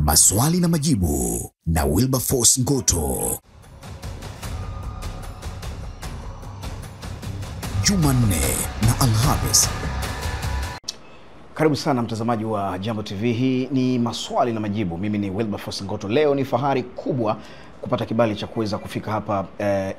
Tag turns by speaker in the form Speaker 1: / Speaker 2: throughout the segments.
Speaker 1: maswali na majibu na Wilberforce Ngoto. Jumanne na Alhamis.
Speaker 2: Karibu sana mtazamaji wa Jambo TV. Hii ni maswali na majibu. Mimi ni Wilberforce Ngoto. Leo ni fahari kubwa kupata kibali cha kuweza kufika hapa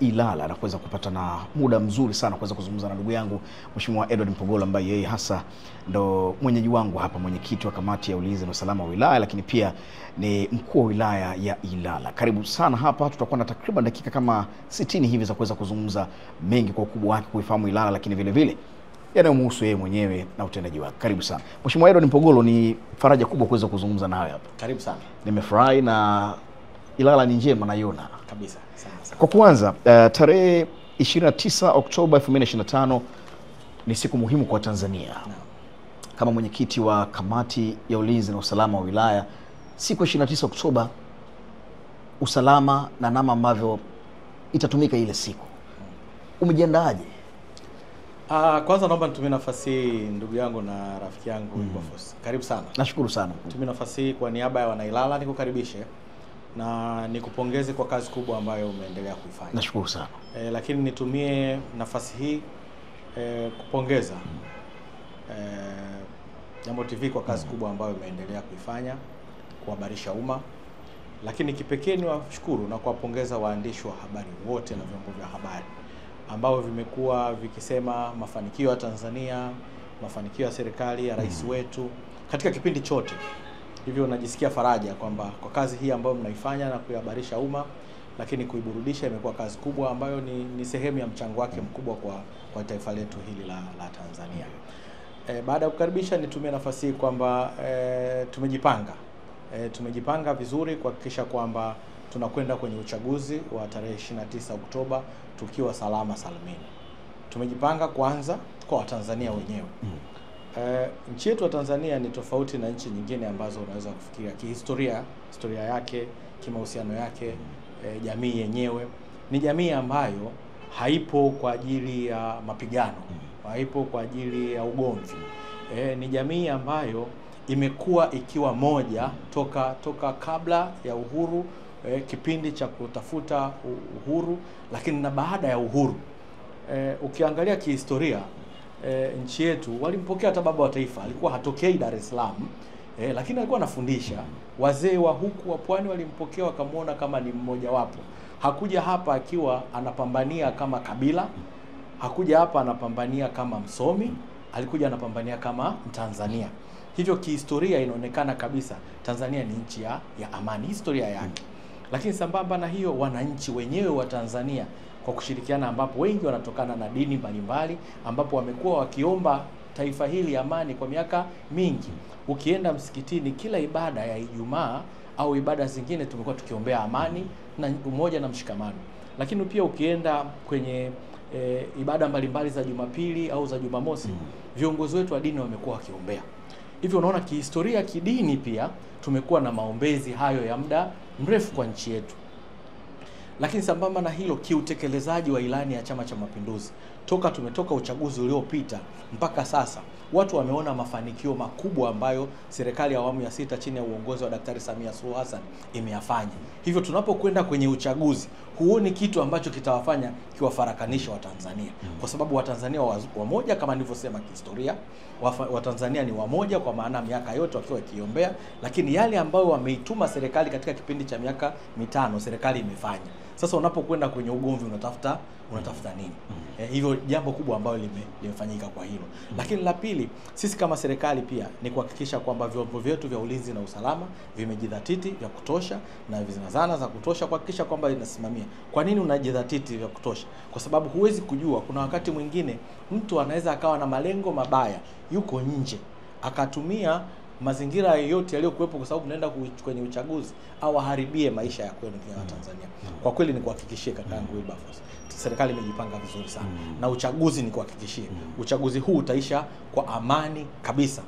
Speaker 2: Ilala na kuweza kupata na muda mzuri sana kuweza kuzungumza na ndugu yangu Mheshimiwa Edward Mpogolo, ambaye yeye hasa ndo mwenyeji wangu hapa, mwenyekiti wa kamati ya ulinzi na usalama wa wilaya, lakini pia ni mkuu wa wilaya ya Ilala. Karibu sana hapa. Tutakuwa na takriban dakika kama 60 hivi za kuweza kuzungumza mengi kwa ukubwa wake, kuifahamu Ilala, lakini vile vile yanayomhusu yeye mwenyewe na utendaji wake. Karibu sana Mheshimiwa Edward Mpogolo, ni faraja kubwa kuweza kuzungumza nawe hapa.
Speaker 3: Karibu sana.
Speaker 2: Nimefurahi na Ilala ni njema naiona
Speaker 3: kabisa. Sana.
Speaker 2: Kwa kuanza, tarehe 29 Oktoba 2025 ni siku muhimu kwa Tanzania. Kama mwenyekiti wa kamati ya ulinzi na usalama wa wilaya, siku ya 29 Oktoba, usalama na namna ambavyo itatumika ile siku, umejiandaaje?
Speaker 3: Kwanza naomba nitumie nafasi hii ndugu yangu na rafiki yangu Wilberforce. Karibu sana.
Speaker 2: Nashukuru sana.
Speaker 3: Nitumie nafasi hii kwa niaba ya Wanailala nikukaribishe na nikupongeze kwa kazi kubwa ambayo umeendelea kuifanya.
Speaker 2: Nashukuru sana.
Speaker 3: Lakini nitumie nafasi hii kupongeza Jambo TV kwa kazi kubwa ambayo umeendelea kuifanya kuhabarisha umma. Lakini kipekee ni washukuru na kuwapongeza waandishi wa habari wote na vyombo vya habari ambao vimekuwa vikisema mafanikio ya Tanzania, mafanikio ya serikali ya rais wetu katika kipindi chote. Hivyo najisikia faraja kwamba kwa kazi hii ambayo mnaifanya na kuhabarisha umma, lakini kuiburudisha, imekuwa kazi kubwa ambayo ni sehemu ya mchango wake mkubwa kwa taifa letu hili la Tanzania. Baada ya kukaribisha, nitumie nafasi hii kwamba tumejipanga vizuri kuhakikisha kwamba tunakwenda kwenye uchaguzi wa tarehe 29 Oktoba tukiwa salama salimini. Tumejipanga kwanza kwa Watanzania wenyewe. Nchi yetu ya Tanzania ni tofauti na nchi nyingine ambazo unaweza kufikiria kihistoria, historia yake, kimahusiano yake, jamii yenyewe ni jamii ambayo haipo kwa ajili ya mapigano, haipo kwa ajili ya ugomvi. Ni jamii ambayo imekuwa ikiwa moja toka kabla ya uhuru, kipindi cha kutafuta uhuru, lakini na baada ya uhuru. Ukiangalia kihistoria, nchi yetu walimpokea hata baba wa taifa, alikuwa hatokei Dar es Salaam, lakini alikuwa anafundisha. Wazee wa huku wa pwani walimpokea, wakamuona kama ni mmoja wapo. Hakuja hapa akiwa anapambania kama kabila, hakuja hapa anapambania kama msomi, alikuja anapambania kama Mtanzania. Hivyo kihistoria inaonekana kabisa Tanzania ni nchi ya amani, historia yake. Lakini sambamba na hiyo, wananchi wenyewe wa Tanzania kwa kushirikiana, ambapo wengi wanatokana na dini mbalimbali, ambapo wamekuwa wakiomba taifa hili amani kwa miaka mingi. Ukienda msikitini, kila ibada ya Ijumaa au ibada zingine tumekuwa tukiombea amani na umoja na mshikamano. Lakini pia ukienda kwenye ibada mbalimbali za Jumapili au za Jumamosi, viongozi wetu wa dini wamekuwa wakiombea. Hivyo unaona kihistoria, kidini pia tumekuwa na maombezi hayo ya muda mrefu kwa nchi yetu. Lakini sambamba na hilo, kiutekelezaji wa ilani ya Chama cha Mapinduzi, toka tumetoka uchaguzi uliopita mpaka sasa, watu wameona mafanikio makubwa ambayo serikali ya awamu ya 6 chini ya uongozi wa Daktari Samia Suluhu Hassan imeyafanya. Hivyo tunapokwenda kwenye uchaguzi, huoni kitu ambacho kitawafanya kiwafarakanisha Watanzania, kwa sababu Watanzania wamoja kama nilivyosema kihistoria. Watanzania ni wamoja kwa maana miaka yote wakiwa kiombea, lakini yale ambayo wameituma serikali katika kipindi cha miaka 5 serikali imefanya. Sasa unapokwenda kwenye ugomvi unatafuta nini? Hivyo jambo kubwa ambalo limefanyika kwa hilo. Lakini la pili, sisi kama serikali pia ni kuhakikisha kwamba vyombo vyetu vya ulinzi na usalama vimejidhatiti vya kutosha na vina zana za kutosha kuhakikisha kwamba inasimamia. Kwa nini unajidhatiti vya kutosha? Kwa sababu huwezi kujua, kuna wakati mwingine mtu anaweza akawa na malengo mabaya, yuko nje, akatumia mazingira yote yaliyokuwepo kwa sababu tunaenda kwenye uchaguzi, au haribie maisha ya kwenu kwa Tanzania. Kwa kweli ni kuhakikishie kakaangu Wilberforce, serikali imejipanga vizuri sana. Na uchaguzi ni kuhakikishie, uchaguzi huu utaisha kwa amani kabisa,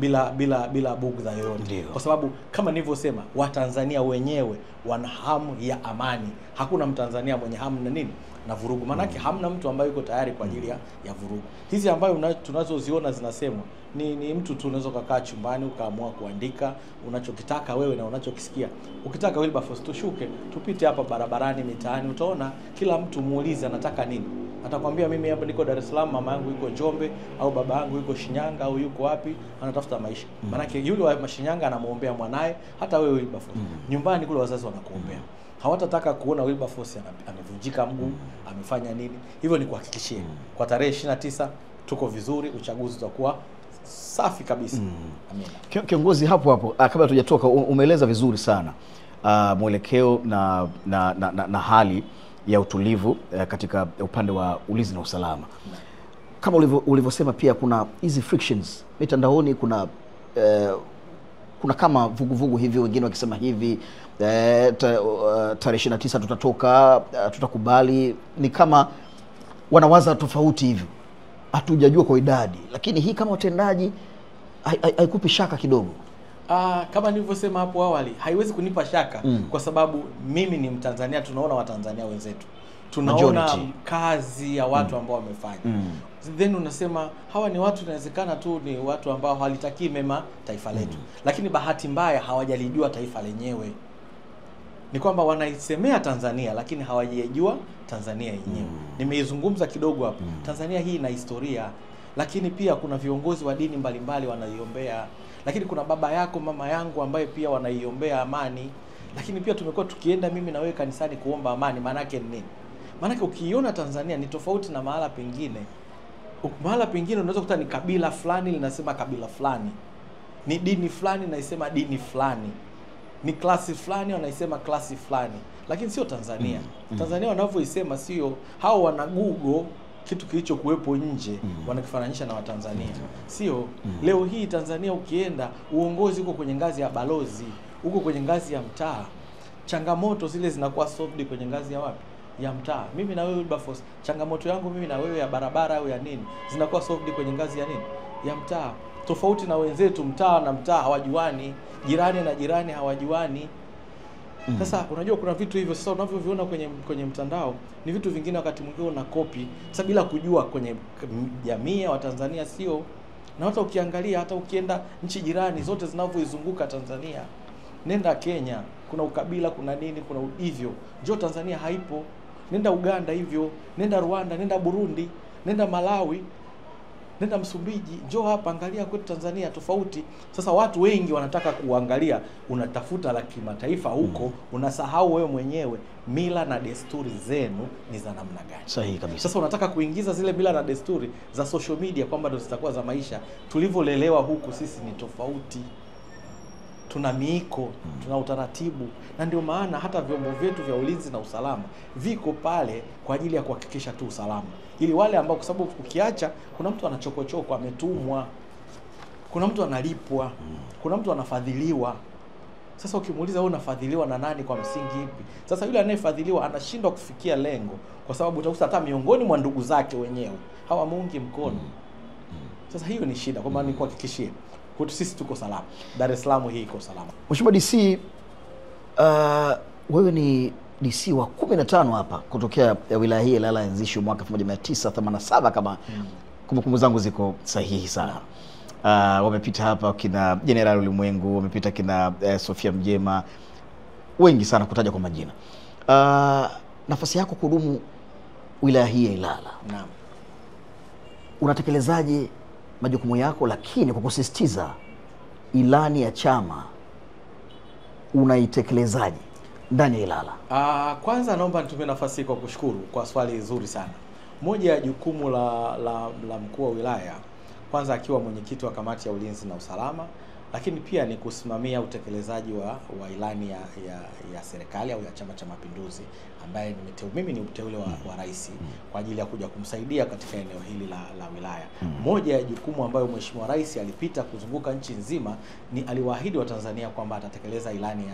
Speaker 3: bila bugdha yoyote. Kwa sababu kama nilivyosema, Watanzania wenyewe wana hamu ya amani. Hakuna Mtanzania mwenye hamu na nini? na vurugu. Maanake hamna mtu ambaye yuko tayari kwa ajili ya vurugu. Hizi ambayo tunazoziona zinasemwa ni mtu tu unaweza kukaa chumbani ukaamua kuandika unachokitaka wewe na unachokisikia. Ukitaka Wilberforce tushuke, tupite hapa barabarani, mitaani, utaona kila mtu muulize anataka nini. Atakwambia mimi hapa niko Dar es Salaam, mama yangu yuko Njombe, au baba yangu yuko Shinyanga, au yuko wapi, anatafuta maisha. Maanake yule wa Shinyanga anamuombea mwanae, hata wewe Wilberforce. Nyumbani kule wazazi wanakuombea. Hawatataka kuona Wilberforce amevunjika mguu, amefanya nini. Hivyo ni kuhakikishia kwa tarehe 29 tuko vizuri, uchaguzi utakuwa safi kabisa. Amina.
Speaker 2: Kiongozi, hapo kabla tujatoka, umeeleza vizuri sana mwelekeo na hali ya utulivu katika upande wa ulinzi na usalama. Kama ulivyosema pia kuna hizi frictions mitandaoni, kuna kama vuguvugu hivi, wengine wakisema hivi tarehe 29 tutatoka, tutakubali, ni kama wanawaza tofauti hivyo. Hatujajua kwa idadi, lakini hii kama utendaji haikupi shaka kidogo?
Speaker 3: Kama nilivyosema hapo awali, haiwezi kunipa shaka kwa sababu mimi ni Mtanzania, tunaona Watanzania wenzetu. Tunaona majority, kazi ya watu ambao wamefanya. Then unasema hawa ni watu, inawezekana tu ni watu ambao hawalitakii mema taifa letu. Lakini bahati mbaya hawajalijua taifa lenyewe. Ni kwamba wanaisemea Tanzania lakini hawajijua Tanzania yenyewe. Nimeizungumza kidogo hapo. Tanzania hii ina historia, lakini pia kuna viongozi wa dini mbalimbali wanaiombea. Lakini kuna baba yako, mama yangu ambaye pia wanaiombea amani. Lakini pia tumekuwa tukienda mimi na wewe kanisani kuomba amani. Maana yake ni nini? Maana yake ukiona Tanzania ni tofauti na mahala pengine. Mahala pengine unaweza kukuta ni kabila fulani linasema kabila fulani. Ni dini fulani inaisema dini fulani. Ni klasi fulani wanaisema klasi fulani. Lakini sio Tanzania. Tanzania wanavyoisema sio, hao wana Google kitu kilichokuwepo nje wanakifananisha na Watanzania. Sio. Leo hii Tanzania ukienda, uongozi uko kwenye ngazi ya balozi, uko kwenye ngazi ya mtaa. Changamoto zile zinakuwa solved kwenye ngazi ya wapi? Ya mtaa. Mimi na wewe Wilberforce, changamoto yangu mimi na wewe ya barabara au ya nini, zinakuwa solved kwenye ngazi ya nini? Ya mtaa. Tofauti na wenzetu, mtaa na mtaa hawajuani, jirani na jirani hawajuani. Sasa unajua kuna vitu hivyo sasa unavyoviona kwenye mtandao ni vitu vingine wakati mwingine una copy sasa bila kujua kwenye jamii ya Watanzania sio. Na hata ukiangalia, hata ukienda nchi jirani zote zinavyoizunguka Tanzania, nenda Kenya, kuna ukabila, kuna nini, kuna hivyo. Njoo Tanzania haipo. Nenda Uganda hivyo, nenda Rwanda, nenda Burundi, nenda Malawi, nenda Msumbiji, njoo hapa angalia kwetu Tanzania tofauti. Sasa watu wengi wanataka kuangalia, unatafuta la kimataifa huko, unasahau wewe mwenyewe mila na desturi zenu ni za namna gani.
Speaker 2: Sahihi kabisa.
Speaker 3: Sasa unataka kuingiza zile mila na desturi za social media kwamba ndio zitakuwa za maisha. Tulivyolelewa huku sisi ni tofauti. Tuna miiko, tuna utaratibu, na ndio maana hata vyombo vyetu vya ulinzi na usalama viko pale kwa ajili ya kuhakikisha tu usalama. Ili wale ambao, kwa sababu ukiacha kuna mtu anachokochoko, ametumwa, kuna mtu analipwa, kuna mtu anafadhiliwa. Sasa ukimuuliza wewe unafadhiliwa na nani, kwa msingi ipi? Sasa yule anayefadhiliwa anashindwa kufikia lengo kwa sababu utakuta hata miongoni mwa ndugu zake wenyewe hawamuungi mkono. Sasa hiyo ni shida, kwa maana ni kuhakikishia kwetu sisi tuko salama. Dar es Salaam hii iko salama.
Speaker 2: Mheshimiwa DC, wewe ni DC wa 15 hapa kutokea wilaya hii Ilala, anzishwa mwaka 1987 kama kumbukumbu zangu ziko sahihi sana. Wamepita hapa kina General Ulimwengu, wamepita kina Sofia Mjema, wengi sana kutaja kwa majina. Nafasi yako kudumu wilaya hii ya Ilala,
Speaker 3: Naam.
Speaker 2: unatekelezaje majukumu yako, lakini kwa kusisitiza ilani ya chama unaitekelezaaje ndani ya Ilala?
Speaker 3: Kwanza naomba nitumie nafasi kwa kushukuru kwa swali zuri sana. Moja ya jukumu la mkuu wa wilaya, kwanza akiwa mwenyekiti wa kamati ya ulinzi na usalama, lakini pia ni kusimamia utekelezaji wa ilani ya serikali au ya Chama cha Mapinduzi, ambaye mimi ni mteule wa rais kwa ajili ya kuja kumsaidia katika eneo hili la wilaya. Moja ya jukumu ambayo Mheshimiwa Rais alipita kuzunguka nchi nzima ni aliwaahidi wa Tanzania kwamba atatekeleza ilani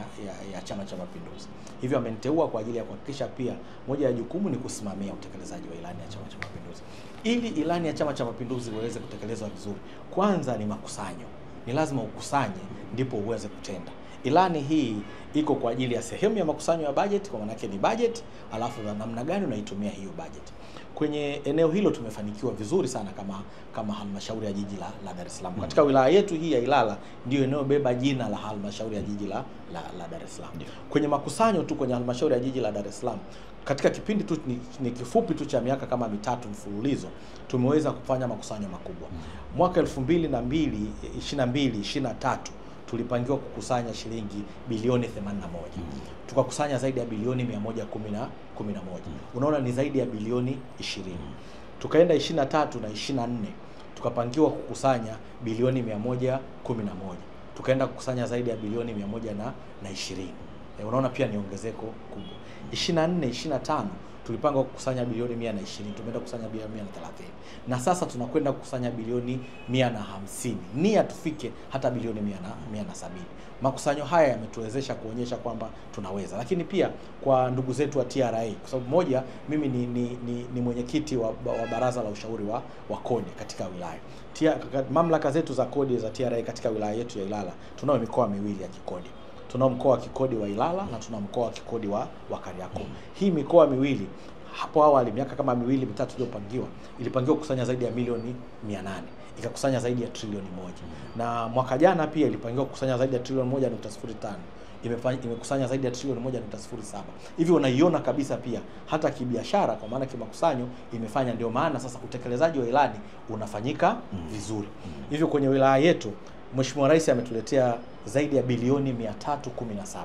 Speaker 3: ya Chama cha Mapinduzi. Hivyo ameniteua kwa ajili ya kuhakikisha pia moja ya jukumu ni kusimamia utekelezaji wa ilani ya Chama cha Mapinduzi. Ili ilani ya Chama cha Mapinduzi iweze kutekelezwa vizuri, kwanza ni makusanyo. Ni lazima ukusanye ndipo uweze kutenda. Ilani hii iko kwa ajili ya sehemu ya makusanyo ya budget, kwa maana yake ni budget, alafu namna gani unaitumia hiyo budget. Kwenye eneo hilo tumefanikiwa vizuri sana kama halmashauri ya jiji la Dar es Salaam. Katika wilaya yetu hii ya Ilala ndio eneo beba jina la halmashauri ya jiji la Dar es Salaam. Kwenye makusanyo tu kwenye halmashauri ya jiji la Dar es Salaam, katika kipindi tu ni kifupi tu cha miaka kama mitatu mfululizo, tumeweza kufanya makusanyo makubwa. Mwaka 2022-23 tulipangiwa kukusanya shilingi bilioni 81. Tukakusanya zaidi ya bilioni 111. Unaona ni zaidi ya bilioni 20. Tukaenda 23 na 24 tukapangiwa kukusanya bilioni 111. Tukaenda kukusanya zaidi ya bilioni 120. Unaona pia ni ongezeko kubwa. 24 25 tulipanga kukusanya bilioni 120, tumeenda kukusanya bilioni 130. Na sasa tunakwenda kukusanya bilioni 150. Nia tufike hata bilioni 170. Makusanyo haya yametuwezesha kuonyesha kwamba tunaweza. Lakini pia kwa ndugu zetu wa TRA, kwa sababu moja mimi ni mwenyekiti wa baraza la ushauri wa kodi katika wilaya. Mamlaka zetu za kodi za TRA katika wilaya yetu ya Ilala, tunao mikoa miwili ya kikodi. Tunao mkoa wa kikodi wa Ilala na tunao mkoa wa kikodi wa Kariakoo. Hii mikoa miwili hapo awali miaka kama miwili mitatu ilipangiwa kukusanya zaidi ya milioni 800, ikakusanya zaidi ya trilioni 1. Na mwaka jana pia ilipangiwa kukusanya zaidi ya trilioni 1.05, imekusanya zaidi ya trilioni 1.07. Hivi unaiona kabisa pia hata kibiashara, kwa maana kimakusanyo imefanya. Ndio maana sasa utekelezaji wa ilani unafanyika vizuri. Hivyo kwenye wilaya yetu Mheshimiwa Rais ametuletea zaidi ya bilioni 317.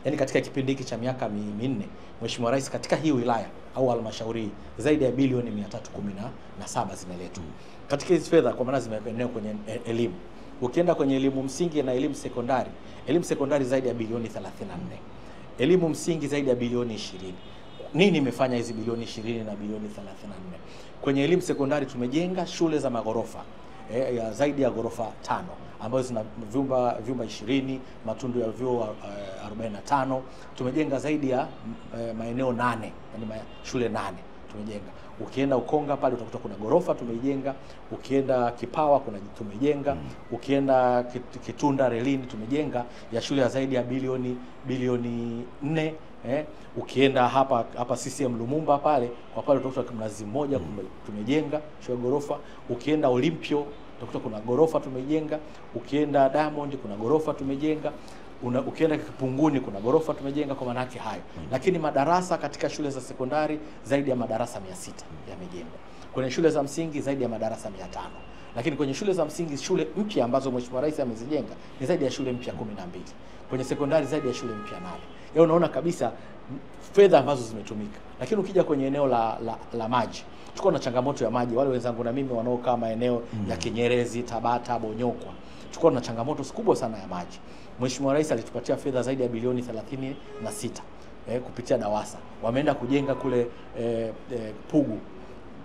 Speaker 3: Yaani katika kipindi hiki cha miaka minne Mheshimiwa Rais katika hii wilaya au halmashauri zaidi ya bilioni 317 zimeletwa. Katika hizo fedha kwa maana zimeenea kwenye elimu. Ukienda kwenye elimu msingi na elimu sekondari zaidi ya bilioni 34. Elimu msingi zaidi ya bilioni 20. Nini imefanya hizi bilioni 20 na bilioni 34? Kwenye elimu sekondari tumejenga shule za magorofa ya zaidi ya gorofa 5 ambazo zina vyumba 20, matundu ya vyoo 45. Tumejenga zaidi ya maeneo 8, yani shule 8 tumejenga. Ukienda Ukonga pale utakuta kuna gorofa tumeijenga, ukienda Kipawa tumejenga, ukienda Kitunda Relini tumejenga ya shule ya zaidi ya bilioni 4. Ukienda hapa CCM Lumumba pale utakuta Mnazi Mmoja tumejenga shule gorofa. Ukienda Olympio utakuta kuna gorofa tumejenga. Ukienda Diamond kuna gorofa tumejenga. Ukienda Kipunguni kuna gorofa tumejenga. Kwa maana yake hayo. Lakini madarasa katika shule za sekondari zaidi ya madarasa 600 yamejengwa. Kwenye shule za msingi zaidi ya madarasa 500. Lakini kwenye shule za msingi, shule mpya ambazo Mheshimiwa Rais amezijenga ni zaidi ya shule mpya 12. Kwenye sekondari zaidi ya shule mpya 8. Yeye unaona kabisa fedha ambazo zimetumika. Lakini ukija kwenye eneo la maji, tuko na changamoto ya maji. Wale wenzangu na mimi wanaokaa maeneo ya Kinyerezi, Tabata, Bonyokwa, tuko na changamoto kubwa sana ya maji. Mheshimiwa Rais alitupatia fedha zaidi ya bilioni 36 kupitia DAWASA. Wameenda kujenga kule Pugu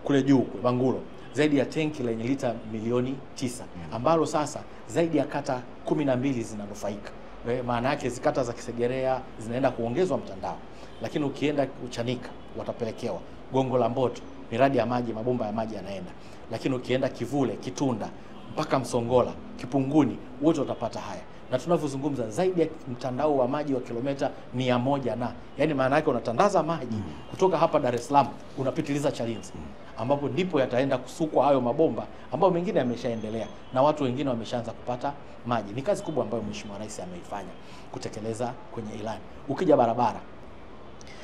Speaker 3: kule juu Bangulo zaidi ya tenki lenye lita milioni 9 ambalo sasa zaidi ya kata 12 zinanufaika. Maana yake zikata za Kisegerea zinaenda kuongezwa mtandao. Lakini ukienda Uchanika watapelekewa, Gongo la Mboto miradi ya maji, mabomba ya maji yanaenda. Lakini ukienda Kivule, Kitunda mpaka Msongola, Kipunguni wote watapata haya. Na tunavyozungumza zaidi ya mtandao wa maji wa kilomita 100 na yani maana yake unatandaza maji kutoka hapa Dar es Salaam unapitiliza Chalinze, ambapo ndipo yataenda kusukwa hayo mabomba ambayo mengine yameshaendelea na watu wengine wameshaanza kupata maji. Ni kazi kubwa ambayo Mheshimiwa Rais ameifanya kutekeleza kwenye ilani. Ukija barabara,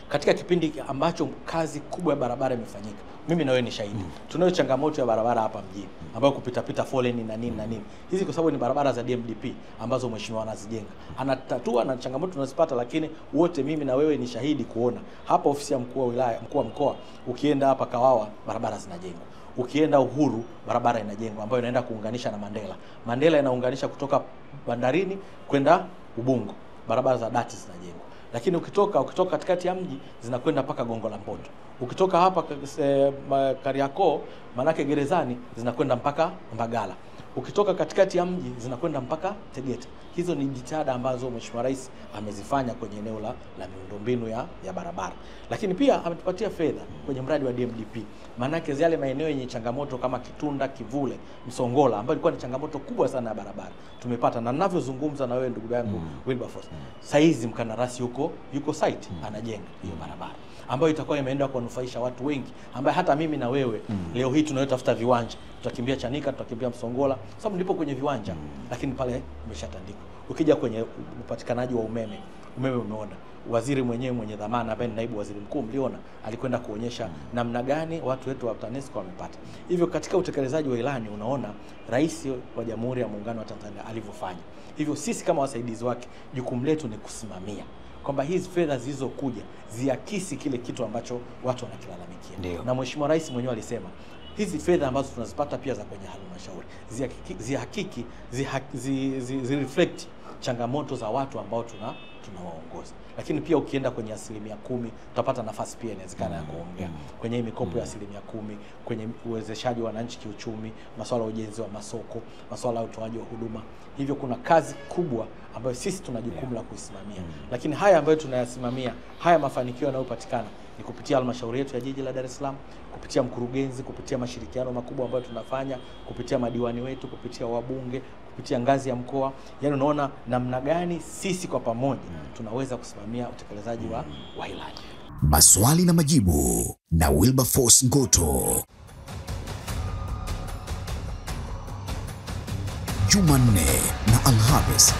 Speaker 3: katika kipindi ambacho kazi kubwa ya barabara imefanyika, mimi na wewe ni shahidi. Tunayo changamoto ya barabara hapa mjini ambayo kupita foleni na nini. Hizi kwa sababu ni barabara za DMDP ambazo mheshimiwa anazijenga. Anatatua na changamoto tunazipata, lakini wote mimi na wewe ni shahidi kuona hapa ofisi ya mkuu wa wilaya, mkuu wa mkoa, ukienda hapa Kawawa barabara zinajengwa. Ukienda Uhuru barabara inajengwa ambayo inaenda kuunganisha na Mandela inaunganisha kutoka bandarini kwenda Ubungo. Barabara za dati zinajengwa. Lakini ukitoka katikati ya mji zinakwenda mpaka Gongo la Mboto. Ukitoka hapa Kariakoo manake gerezani zinakwenda mpaka Mbagala. ukitoka katikati ya mji zinakwenda mpaka Tegeta. Hizo ni jitihada ambazo Mheshimiwa Rais amezifanya kwenye eneo la miundombinu ya barabara. Lakini pia ametupatia fedha kwenye mradi wa DMDP. Maana yake yale maeneo yenye changamoto kama Kitunda, Kivule, Msongola ambayo ilikuwa ni changamoto kubwa sana ya barabara, tumepata. Na ninavyozungumza na wewe ndugu yangu Wilberforce, saizi mkandarasi yuko site anajenga hiyo barabara ambayo itakuwa imeenda kuwanufaisha watu wengi, ambaye hata mimi na wewe leo hii tunayotafuta viwanja, tutakimbia Chanika, tutakimbia Msongola, sababu ndipo kwenye viwanja, lakini pale umeshatandikwa. Ukija kwenye upatikanaji wa umeme umeona waziri mwenyewe mwenye dhamana ambaye ni naibu waziri mkuu, mliona alikwenda kuonyesha namna gani watu wetu wa TANESCO wamepata. Hivyo katika utekelezaji wa ilani unaona Rais wa Jamhuri ya Muungano wa Tanzania alivyofanya. Hivyo sisi kama wasaidizi wake jukumu letu ni kusimamia kwamba hizi fedha zilizokuja ziakisi kile kitu ambacho watu wanakilalamikia. Na Mheshimiwa Rais mwenyewe alisema hizi fedha ambazo tunazipata pia za kwenye halmashauri zihakiki reflect changamoto za watu ambao tunawaongoza. Lakini pia ukienda kwenye 10% utapata nafasi pia inawezekana ya kuongea kwenye mikopo ya 10%, kwenye uwezeshaji wa wananchi kiuchumi, masuala ya ujenzi wa masoko, masuala ya utoaji wa huduma. Hivyo kuna kazi kubwa ambayo sisi tuna jukumu la kuisimamia. Lakini haya ambayo tunayasimamia, haya mafanikio yanayopatikana ni kupitia halmashauri yetu ya jiji la Dar es Salaam, kupitia mkurugenzi, kupitia mashirikiano makubwa ambayo tunafanya, kupitia madiwani wetu, kupitia wabunge, kupitia ngazi ya mkoa. Yaani unaona namna gani sisi kwa pamoja tunaweza kusimamia utekelezaji wa ilani.
Speaker 1: Maswali na majibu na Wilberforce Ngoto. Jumanne na Alhamis